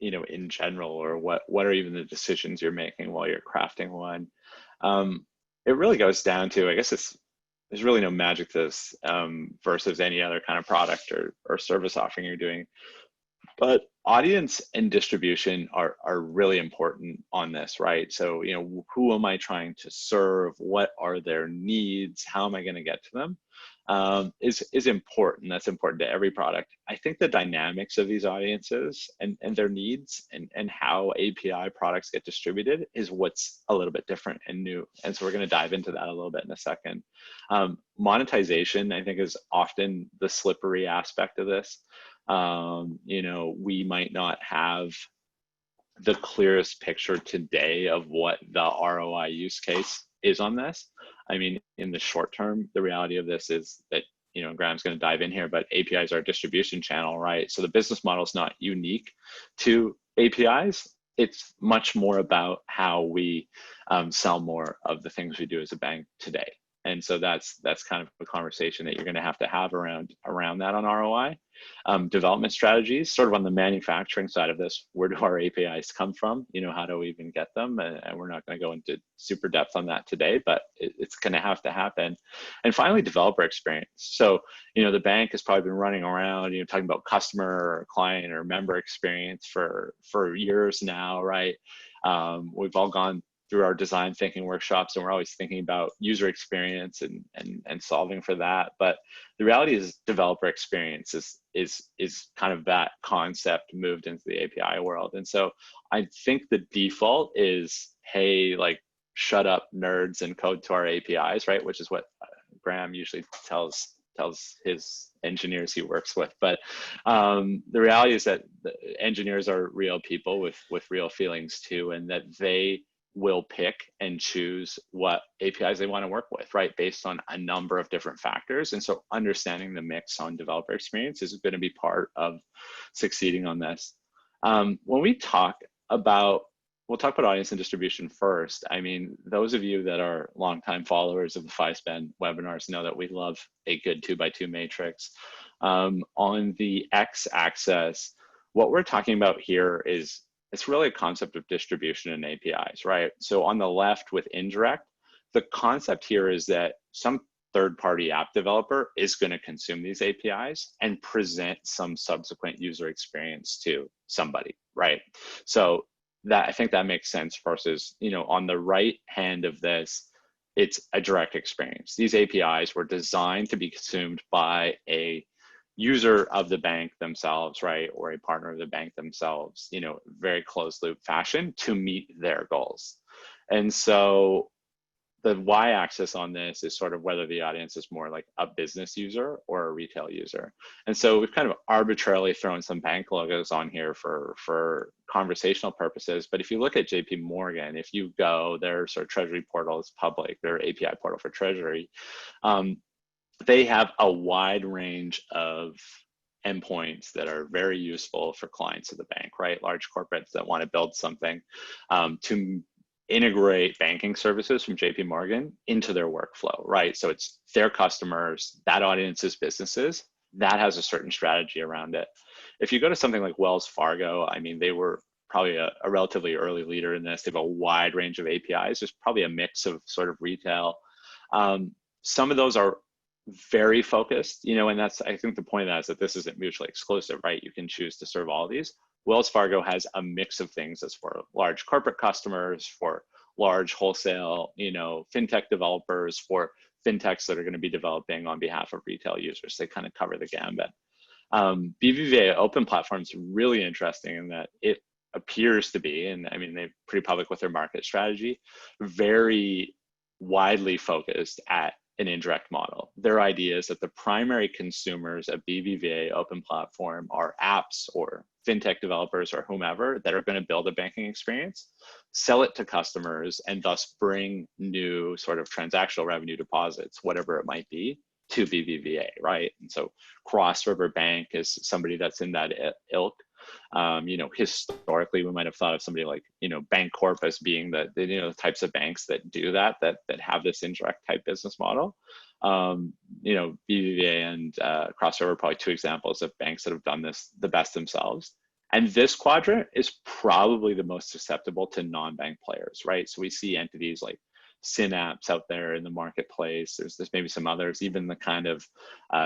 in general, or what are even the decisions you're making while you're crafting one? It really goes down to, I guess there's really no magic to this versus any other kind of product or service offering you're doing. But audience and distribution are really important on this, right? So, who am I trying to serve? What are their needs? How am I going to get to them? Is important. That's important to every product. I think the dynamics of these audiences and their needs and how API products get distributed is what's a little bit different and new. And so we're going to dive into that a little bit in a second. Monetization, I think, is often the slippery aspect of this. We might not have the clearest picture today of what the ROI use case is on this. I mean, in the short term, the reality of this is that, Graham's going to dive in here, but APIs are a distribution channel, right? So the business model is not unique to APIs. It's much more about how we sell more of the things we do as a bank today. And so that's kind of a conversation that you're going to have around that on ROI. Development strategies, sort of on the manufacturing side of this, where do our APIs come from? How do we even get them? And we're not going to go into super depth on that today, but it's going to happen. And finally, developer experience. So, the bank has probably been running around, talking about customer or client or member experience for years now, right? We've all gone through our design thinking workshops, and we're always thinking about user experience and solving for that. But the reality is developer experience is kind of that concept moved into the API world. And so I think the default is, hey, like, shut up nerds and code to our APIs, right? Which is what Graham usually tells his engineers he works with. But the reality is that the engineers are real people with real feelings too, and that they will pick and choose what APIs they want to work with, right? Based on a number of different factors. And so understanding the mix on developer experience is going to be part of succeeding on this. When we'll talk about audience and distribution first. I mean, those of you that are longtime followers of the FiSpan webinars know that we love a good 2x2 matrix. On the x-axis, what we're talking about here is it's really a concept of distribution and APIs, right? So on the left with indirect, the concept here is that some third-party app developer is going to consume these APIs and present some subsequent user experience to somebody, right? So that, I think that makes sense versus, on the right hand of this, it's a direct experience. These APIs were designed to be consumed by a user of the bank themselves, right? Or a partner of the bank themselves, very closed loop fashion to meet their goals. And so the y-axis on this is sort of whether the audience is more like a business user or a retail user. And so we've kind of arbitrarily thrown some bank logos on here for conversational purposes. But if you look at JP Morgan, if you go, their sort of treasury portal is public, their API portal for treasury, they have a wide range of endpoints that are very useful for clients of the bank, right? Large corporates that want to build something to integrate banking services from JP Morgan into their workflow, right? So it's their customers, that audience's businesses, that has a certain strategy around it. If you go to something like Wells Fargo, I mean, they were probably a relatively early leader in this. They have a wide range of APIs. There's probably a mix of sort of retail. Some of those are very focused, and that's, I think the point of that is that this isn't mutually exclusive, right? You can choose to serve all of these. Wells Fargo has a mix of things that's for large corporate customers, for large wholesale, fintech developers for fintechs that are going to be developing on behalf of retail users. They kind of cover the gambit. BBVA Open Platform is really interesting in that it appears to be, and I mean, they're pretty public with their market strategy, very widely focused at an indirect model. Their idea is that the primary consumers of BBVA Open Platform are apps or fintech developers or whomever that are going to build a banking experience, sell it to customers, and thus bring new sort of transactional revenue deposits, whatever it might be, to BBVA, right? And so Cross River Bank is somebody that's in that ilk. Historically, we might have thought of somebody like, Bancorp as being the types of banks that do that have this indirect type business model. BBVA and Cross River are probably two examples of banks that have done this the best themselves. And this quadrant is probably the most susceptible to non-bank players, right? So we see entities like Synapse out there in the marketplace. There's maybe some others, even the kind of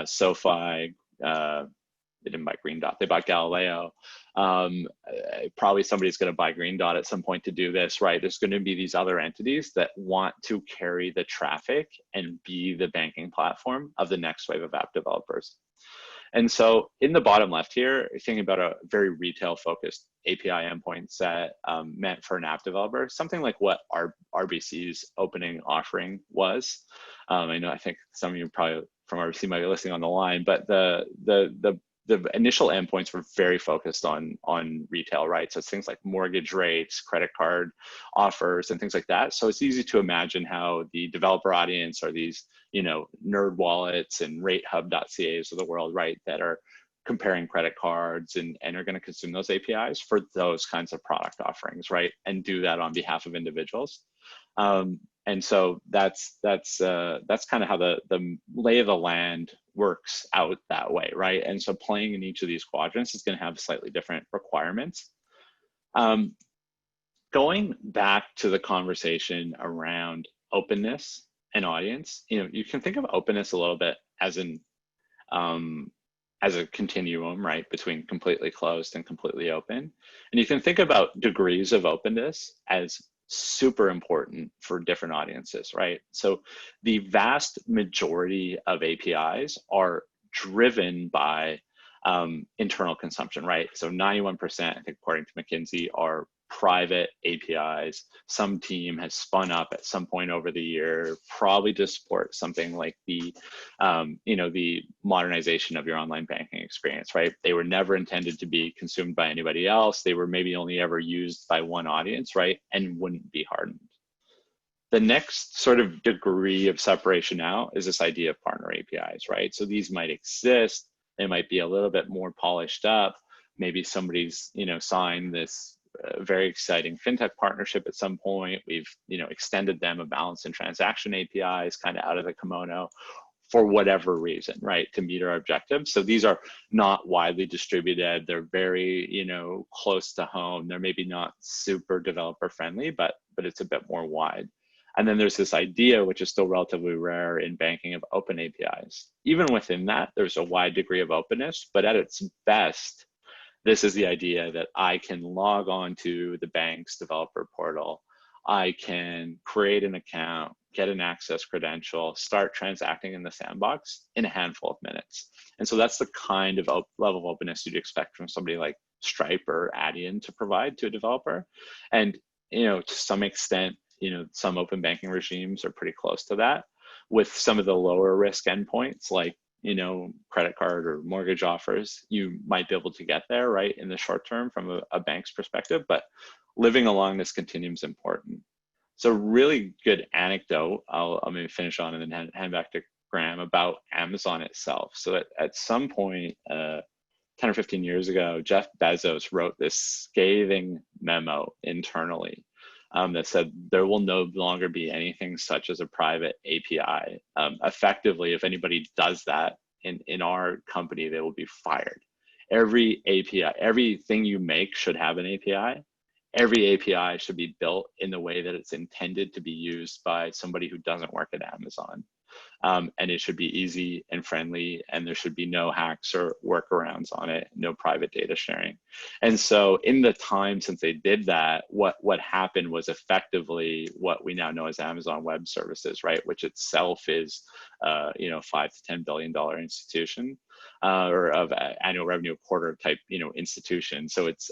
SoFi, they didn't buy Green Dot, they bought Galileo. Probably somebody's going to buy Green Dot at some point to do this, right? There's going to be these other entities that want to carry the traffic and be the banking platform of the next wave of app developers. And so in the bottom left here, thinking about a very retail focused API endpoint set meant for an app developer, something like what RBC's opening offering was. I think some of you probably from RBC might be listening on the line, but the initial endpoints were very focused on retail, right? So it's things like mortgage rates, credit card offers, and things like that. So it's easy to imagine how the developer audience are these, nerd wallets and ratehub.ca's of the world, right? That are comparing credit cards and are going to consume those APIs for those kinds of product offerings, right? And do that on behalf of individuals. And so that's kind of how the lay of the land works out that way, right? And so playing in each of these quadrants is going to have slightly different requirements. Going back to the conversation around openness and audience, you can think of openness a little bit as a continuum, right, between completely closed and completely open. And you can think about degrees of openness as super important for different audiences, right? So the vast majority of APIs are driven by internal consumption, right? So 91%, I think, according to McKinsey, are private APIs. Some team has spun up at some point over the year, probably to support something like the modernization of your online banking experience, right? They were never intended to be consumed by anybody else. They were maybe only ever used by one audience, right? And wouldn't be hardened. The next sort of degree of separation out is this idea of partner APIs, right? So these might exist. They might be a little bit more polished up. Maybe somebody's, signed this very exciting fintech partnership at some point. We've, extended them a balance and transaction APIs kind of out of the kimono for whatever reason, right, to meet our objectives. So these are not widely distributed. They're very, close to home. They're maybe not super developer friendly, but it's a bit more wide. And then there's this idea, which is still relatively rare in banking, of open APIs. Even within that, there's a wide degree of openness, but at its best, this is the idea that I can log on to the bank's developer portal. I can create an account, get an access credential, start transacting in the sandbox in a handful of minutes. And so that's the kind of level of openness you'd expect from somebody like Stripe or Adyen to provide to a developer. And, to some extent, some open banking regimes are pretty close to that, with some of the lower risk endpoints like, credit card or mortgage offers. You might be able to get there, right, in the short term from a bank's perspective, but living along this continuum is important. So really good anecdote, I'll maybe finish on and then hand back to Graham, about Amazon itself. So at some point, 10 or 15 years ago, Jeff Bezos wrote this scathing memo internally that said there will no longer be anything such as a private API. Effectively, if anybody does that in our company, they will be fired. Every API, everything you make should have an API. Every API should be built in the way that it's intended to be used by somebody who doesn't work at Amazon. and it should be easy and friendly, and there should be no hacks or workarounds on it, no private data sharing. And so in the time since they did that, what happened was effectively what we now know as Amazon Web Services, right, which itself is $5 to $10 billion institution, or of annual revenue quarter type institution. So it's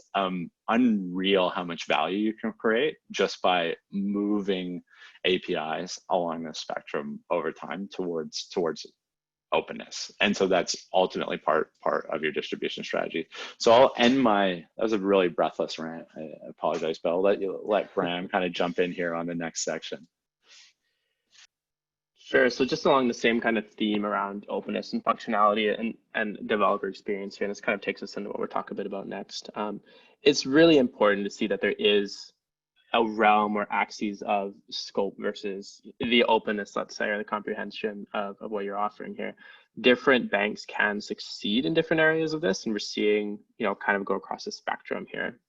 unreal how much value you can create just by moving APIs along the spectrum over time towards openness. And so that's ultimately part of your distribution strategy. So I'll end that was a really breathless rant. I apologize, but I'll let Graham kind of jump in here on the next section. Sure. So just along the same kind of theme around openness and functionality and developer experience here, and this kind of takes us into what we're talking a bit about next. It's really important to see that there is a realm or axes of scope versus the openness, let's say, or the comprehension of what you're offering here. Different banks can succeed in different areas of this, and we're seeing, kind of go across the spectrum here.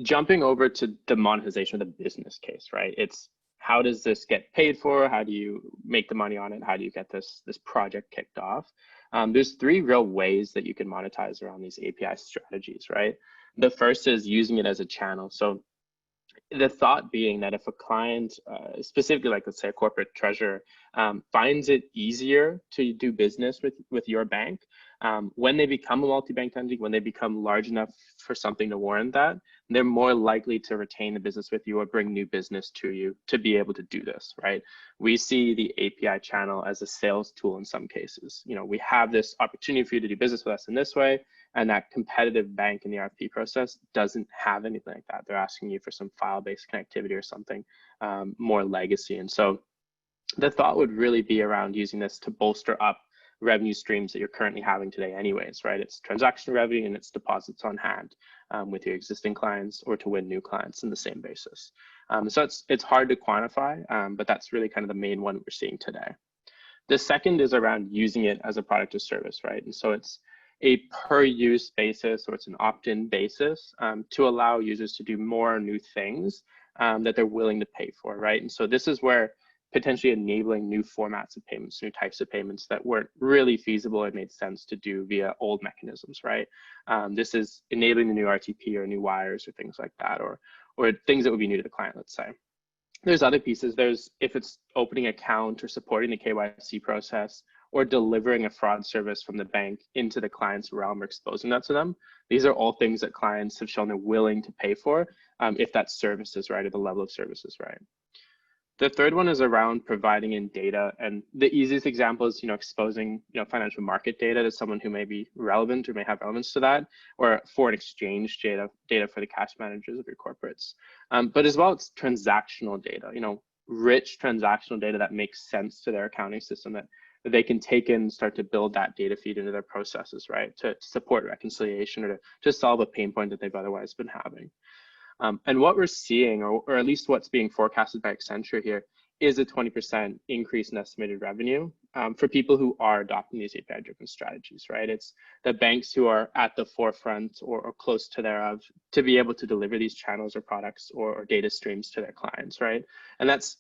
Jumping over to the monetization of the business case, right? It's how does this get paid for? How do you make the money on it? How do you get this project kicked off? There's three real ways that you can monetize around these API strategies, right? The first is using it as a channel. So the thought being that if a client, specifically like let's say a corporate treasurer, finds it easier to do business with your bank, when they become a multi-bank entity, when they become large enough for something to warrant that, they're more likely to retain the business with you or bring new business to you to be able to do this, right? We see the API channel as a sales tool in some cases. We have this opportunity for you to do business with us in this way, and that competitive bank in the RFP process doesn't have anything like that. They're asking you for some file-based connectivity or something more legacy. And so the thought would really be around using this to bolster up revenue streams that you're currently having today anyways, right? It's transaction revenue and it's deposits on hand with your existing clients, or to win new clients in the same basis. So it's hard to quantify, but that's really kind of the main one we're seeing today. The second is around using it as a product or service, right? And so it's a per use basis, or it's an opt-in basis to allow users to do more new things that they're willing to pay for, right? And so this is where potentially enabling new formats of payments, new types of payments that weren't really feasible and made sense to do via old mechanisms, right? This is enabling the new RTP or new wires or things like that, or things that would be new to the client, let's say. There's other pieces. If it's opening account or supporting the KYC process, or delivering a fraud service from the bank into the client's realm or exposing that to them. These are all things that clients have shown they're willing to pay for if that service is right, or the level of service is right. The third one is around providing in data, and the easiest example is exposing financial market data to someone who may be relevant or may have relevance to that, or foreign exchange data for the cash managers of your corporates. But as well, it's transactional data, rich transactional data that makes sense to their accounting system, that they can take in and start to build that data feed into their processes, right, to support reconciliation or to solve a pain point that they've otherwise been having. And what we're seeing, or at least what's being forecasted by Accenture here, is a 20% increase in estimated revenue for people who are adopting these API-driven strategies, right? It's the banks who are at the forefront or close to thereof to be able to deliver these channels or products or data streams to their clients, right? And that's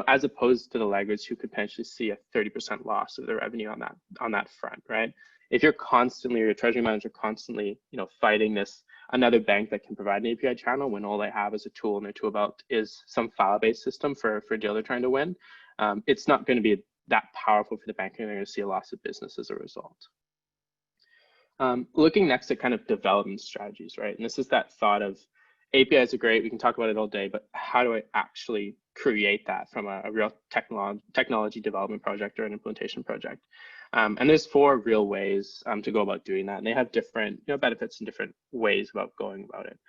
as opposed to the laggards who could potentially see a 30% loss of their revenue on that front, right? If you're constantly, or your treasury manager constantly, fighting another bank that can provide an API channel when all they have as a tool in their tool belt is some file-based system for a deal they're trying to win, it's not going to be that powerful for the bank, and they're going to see a loss of business as a result. Looking next at kind of development strategies, right? And this is that thought of APIs are great, we can talk about it all day, but how do I actually create that from a real technology development project or an implementation project? And there's 4 real ways to go about doing that, and they have different benefits and different ways about going about it.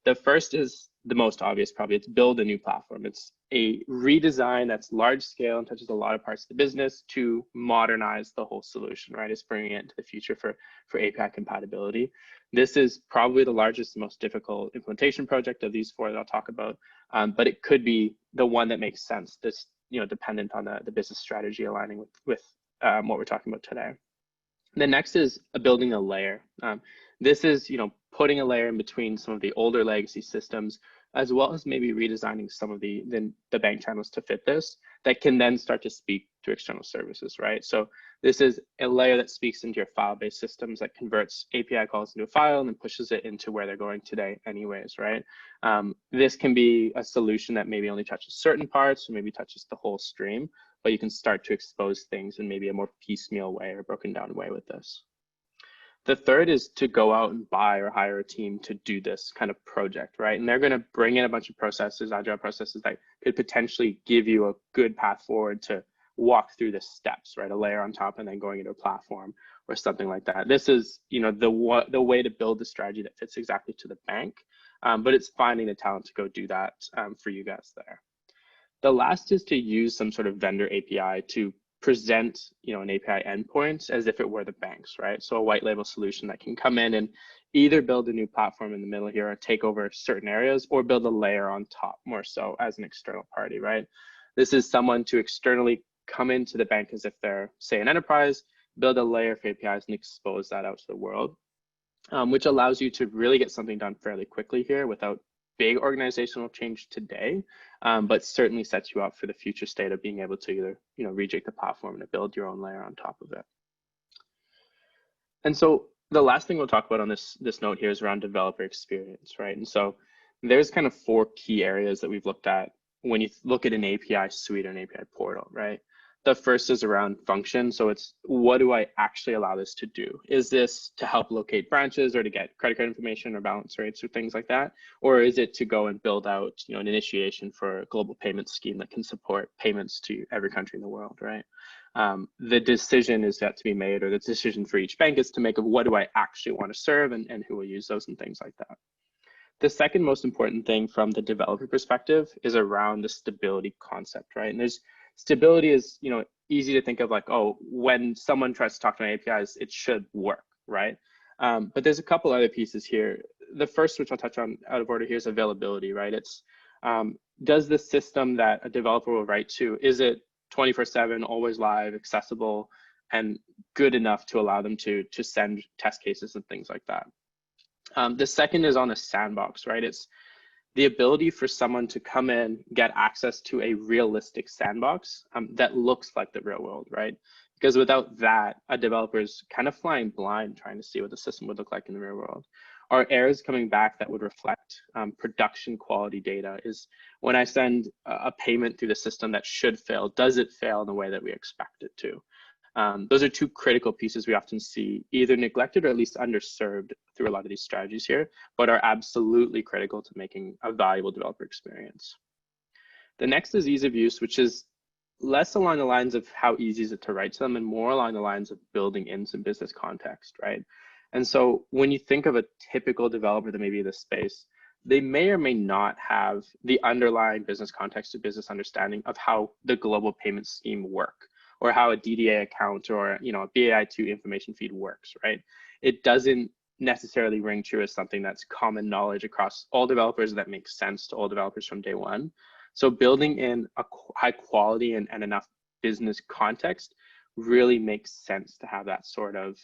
The first is the most obvious, probably. It's build a new platform. It's a redesign that's large scale and touches a lot of parts of the business to modernize the whole solution, right? It's bringing it into the future for API compatibility. This is probably the largest and most difficult implementation project of these 4 that I'll talk about, but it could be the one that makes sense, this, dependent on the business strategy aligning with what we're talking about today. The next is building a layer. This is, putting a layer in between some of the older legacy systems as well as maybe redesigning some of the bank channels to fit this, that can then start to speak to external services, right? So this is a layer that speaks into your file-based systems, that converts API calls into a file and then pushes it into where they're going today anyways, right? This can be a solution that maybe only touches certain parts or maybe touches the whole stream, but you can start to expose things in maybe a more piecemeal way or broken down way with this. The third is to go out and buy or hire a team to do this kind of project, right? And they're going to bring in a bunch of processes, agile processes that could potentially give you a good path forward to walk through the steps, right? A layer on top and then going into a platform or something like that. This is, the way to build the strategy that fits exactly to the bank, but it's finding the talent to go do that for you guys there. The last is to use some sort of vendor API to present, an API endpoint as if it were the banks, right? So a white label solution that can come in and either build a new platform in the middle here or take over certain areas, or build a layer on top more so as an external party, right? This is someone to externally come into the bank as if they're, say, an enterprise, build a layer for APIs and expose that out to the world, which allows you to really get something done fairly quickly here without big organizational change today, but certainly sets you up for the future state of being able to either, reject the platform and build your own layer on top of it. And so the last thing we'll talk about on this note here is around developer experience, right? And so there's kind of 4 key areas that we've looked at when you look at an API suite or an API portal, right? The first is around function. So it's, what do I actually allow this to do? Is this to help locate branches or to get credit card information or balance rates or things like that? Or is it to go and build out, an initiation for a global payment scheme that can support payments to every country in the world, right? The decision is yet to be made, or the decision for each bank is to make of what do I actually want to serve and who will use those and things like that. The second most important thing from the developer perspective is around the stability concept, right? And there's stability is, easy to think of like, oh, when someone tries to talk to my APIs, it should work, right? But there's a couple other pieces here. The first, which I'll touch on out of order here, is availability, right? It's, does the system that a developer will write to, is it 24/7, always live, accessible, and good enough to allow them to send test cases and things like that? The second is on the sandbox, right? It's the ability for someone to come in, get access to a realistic sandbox that looks like the real world, right? Because without that, a developer is kind of flying blind trying to see what the system would look like in the real world. Are errors coming back that would reflect production quality data? Is when I send a payment through the system that should fail, does it fail in the way that we expect it to? Those are 2 critical pieces we often see either neglected or at least underserved through a lot of these strategies here, but are absolutely critical to making a valuable developer experience. The next is ease of use, which is less along the lines of how easy is it to write to them and more along the lines of building in some business context, right? And so when you think of a typical developer that may be in this space, they may or may not have the underlying business context or business understanding of how the global payment scheme work, or how a DDA account or a BAI2 information feed works, right? It doesn't necessarily ring true as something that's common knowledge across all developers that makes sense to all developers from day one. So building in a high quality and enough business context really makes sense to have that sort of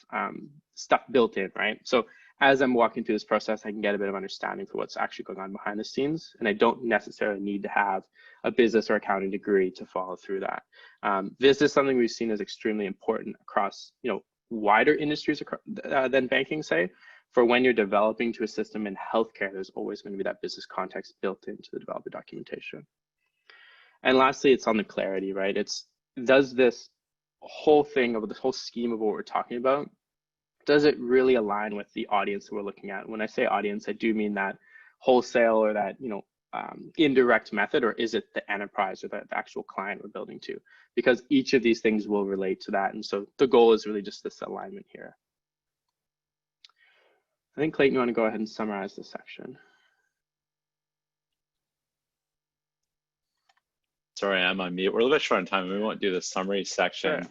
stuff built in, right? So as I'm walking through this process, I can get a bit of understanding for what's actually going on behind the scenes, and I don't necessarily need to have a business or accounting degree to follow through that. This is something we've seen as extremely important across, wider industries than banking, say. For when you're developing to a system in healthcare, there's always going to be that business context built into the developer documentation. And lastly, it's on the clarity, right? Does this whole thing of this whole scheme of what we're talking about, does it really align with the audience that we're looking at? When I say audience, I do mean that wholesale or that, indirect method, or is it the enterprise or the actual client we're building to? Because each of these things will relate to that. And so the goal is really just this alignment here. I think, Clayton, you want to go ahead and summarize this section? Sorry, I'm on mute. We're a little bit short on time. We won't do the summary section. Sure.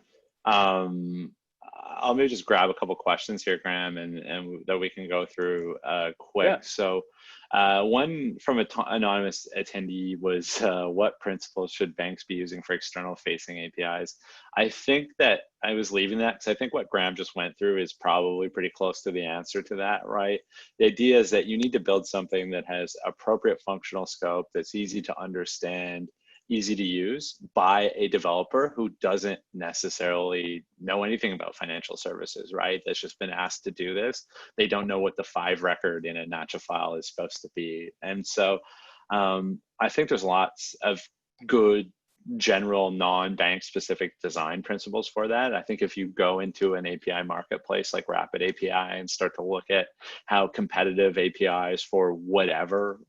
I'll maybe just grab a couple questions here, Graham, and that we can go through quick. Yeah. So one from an anonymous attendee was, what principles should banks be using for external facing APIs? I think that I was leaving that because I think what Graham just went through is probably pretty close to the answer to that, right? The idea is that you need to build something that has appropriate functional scope, that's easy to understand, easy to use by a developer who doesn't necessarily know anything about financial services, right? That's just been asked to do this. They don't know what the 5 record in a NACHA file is supposed to be. And so I think there's lots of good general non-bank specific design principles for that. I think if you go into an API marketplace like Rapid API and start to look at how competitive APIs for whatever,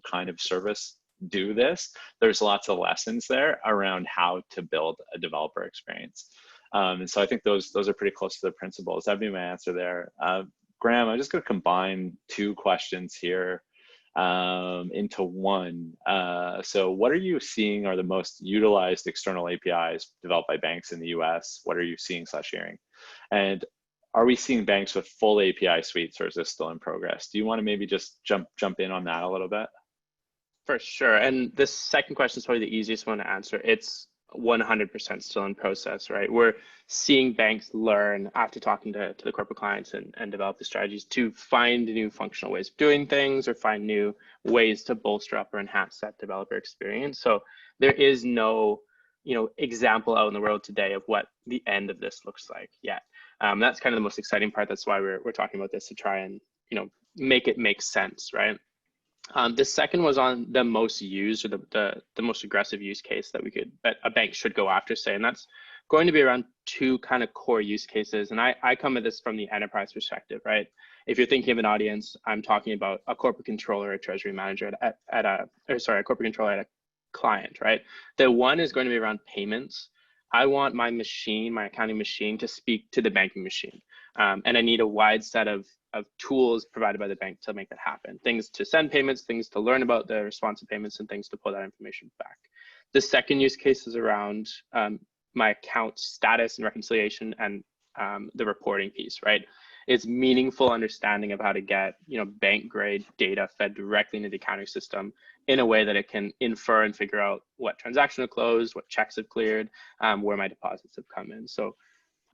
kind of service do this, there's lots of lessons there around how to build a developer experience. And so I think those are pretty close to the principles. That'd be my answer there. Graham, I'm just going to combine 2 questions here into one. So what are you seeing are the most utilized external APIs developed by banks in the US? What are you seeing / hearing? And are we seeing banks with full API suites, or is this still in progress? Do you want to maybe just jump in on that a little bit? For sure. And the second question is probably the easiest one to answer. It's 100% still in process, right? We're seeing banks learn after talking to the corporate clients and develop the strategies to find new functional ways of doing things or find new ways to bolster up or enhance that developer experience. So there is no, example out in the world today of what the end of this looks like yet. That's kind of the most exciting part. That's why we're talking about this, to try and, make it make sense, right? The second was on the most used, or the most aggressive use case that a bank should go after, say, and that's going to be around 2 kind of core use cases. And I come at this from the enterprise perspective, right? If you're thinking of an audience, I'm talking about a corporate controller, a treasury manager a corporate controller at a client, right? The one is going to be around payments. I want my accounting machine to speak to the banking machine. And I need a wide set of tools provided by the bank to make that happen. Things to send payments, things to learn about the response to payments, and things to pull that information back. The second use case is around my account status and reconciliation and the reporting piece, right? It's meaningful understanding of how to get, bank grade data fed directly into the accounting system in a way that it can infer and figure out what transaction have closed, what checks have cleared, where my deposits have come in. So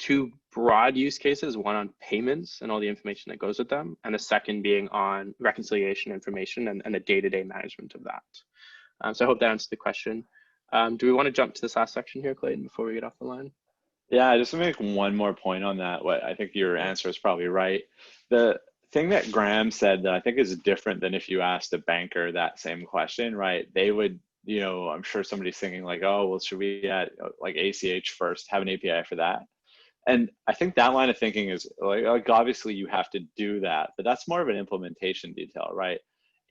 2 broad use cases, one on payments and all the information that goes with them, and the second being on reconciliation information and the day-to-day management of that. So I hope that answers the question. Do we want to jump to this last section here, Clayton, before we get off the line? Yeah, just to make one more point on that, what I think your answer is probably right. The thing that Graham said that I think is different than if you asked a banker that same question, right? They would, I'm sure somebody's thinking like, oh, well, should we at like ACH first, have an API for that? And I think that line of thinking is like obviously you have to do that, but that's more of an implementation detail, right?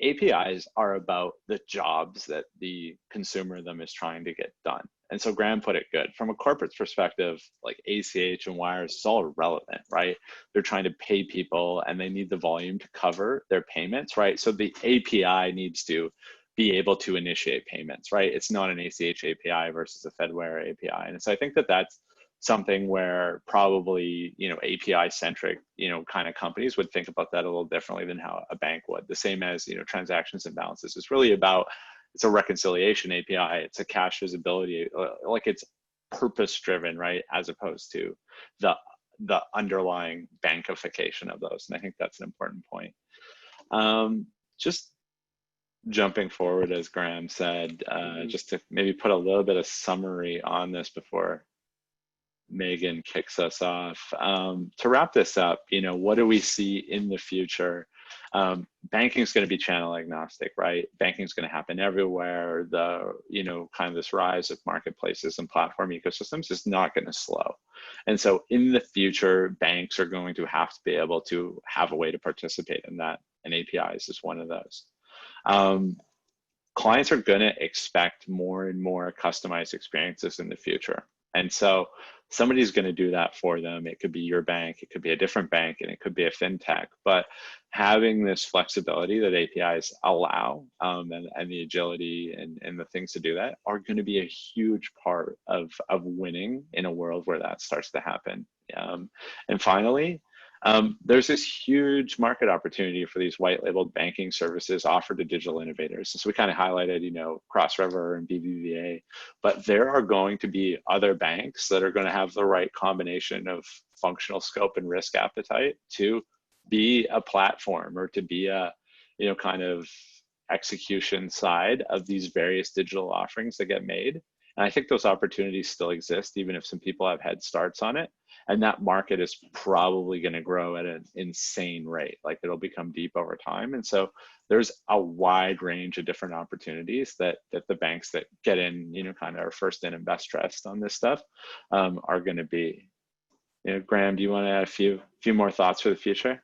APIs are about the jobs that the consumer of them is trying to get done. And so Graham put it good. From a corporate perspective, like ACH and wires, it's all irrelevant, right? They're trying to pay people and they need the volume to cover their payments, right? So the API needs to be able to initiate payments, right? It's not an ACH API versus a Fedwire API. And so I think that that's something where probably, API centric, kind of companies would think about that a little differently than how a bank would. The same as, transactions and balances. It's really about, it's a reconciliation API. It's a cash visibility, like it's purpose driven, right? As opposed to the underlying bankification of those. And I think that's an important point. Just jumping forward, as Graham said, just to maybe put a little bit of summary on this before Megan kicks us off. To wrap this up, what do we see in the future? Banking is going to be channel agnostic, right? Banking is going to happen everywhere. Kind of this rise of marketplaces and platform ecosystems is not going to slow. And so in the future, banks are going to have to be able to have a way to participate in that. And APIs is one of those. Clients are going to expect more and more customized experiences in the future. And so somebody's going to do that for them. It could be your bank, it could be a different bank, and it could be a fintech. But having this flexibility that APIs allow, and the agility and the things to do that are going to be a huge part of winning in a world where that starts to happen. And finally, there's this huge market opportunity for these white labeled banking services offered to digital innovators. And so we kind of highlighted, Cross River and BBVA, but there are going to be other banks that are going to have the right combination of functional scope and risk appetite to be a platform or to be a, kind of execution side of these various digital offerings that get made. And I think those opportunities still exist, even if some people have head starts on it. And that market is probably going to grow at an insane rate. Like, it'll become deep over time. And so there's a wide range of different opportunities that the banks that get in, kind of are first in and best dressed on this stuff, are going to be. Graham, do you want to add a few more thoughts for the future?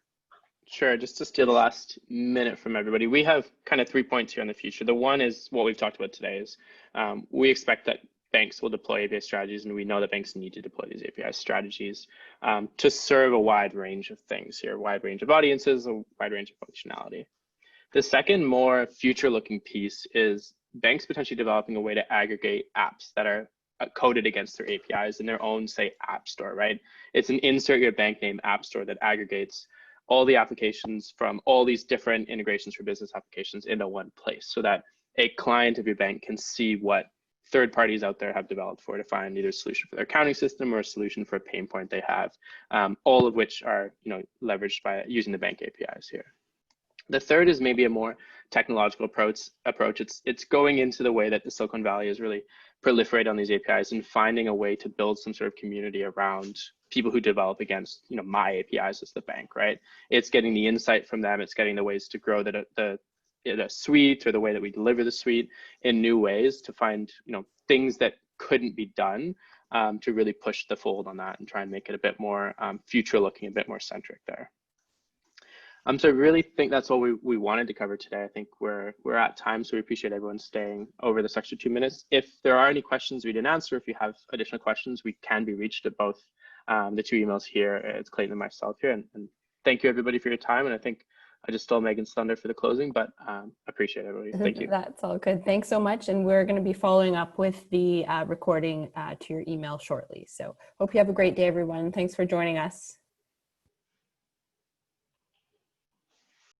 Sure. Just to steal the last minute from everybody, we have kind of 3 points here in the future. The one is what we've talked about today is we expect that banks will deploy API strategies, and we know that banks need to deploy these API strategies to serve a wide range of things here, a wide range of audiences, a wide range of functionality. The second, more future-looking piece is banks potentially developing a way to aggregate apps that are coded against their APIs in their own, say, app store, right? It's an insert your bank name app store that aggregates all the applications from all these different integrations for business applications into one place, so that a client of your bank can see what third parties out there have developed to find either a solution for their accounting system or a solution for a pain point they have, all of which are leveraged by using the bank APIs here. The third is maybe a more technological approach. It's going into the way that the Silicon Valley is really proliferate on these APIs and finding a way to build some sort of community around people who develop against my APIs as the bank, right? It's getting the insight from them. It's getting the ways to grow the suite or the way that we deliver the suite in new ways to find things that couldn't be done, to really push the fold on that and try and make it a bit more future looking, a bit more centric there. So I really think that's all we wanted to cover today. I think we're at time, so we appreciate everyone staying over this extra 2 minutes. If there are any questions we didn't answer, if you have additional questions, we can be reached at both the 2 emails here. It's Clayton and myself here. And thank you everybody for your time. And I think I just stole Megan's thunder for the closing, but appreciate everybody. Thank you. That's all good. Thanks so much. And we're going to be following up with the recording to your email shortly. So hope you have a great day, everyone. Thanks for joining us.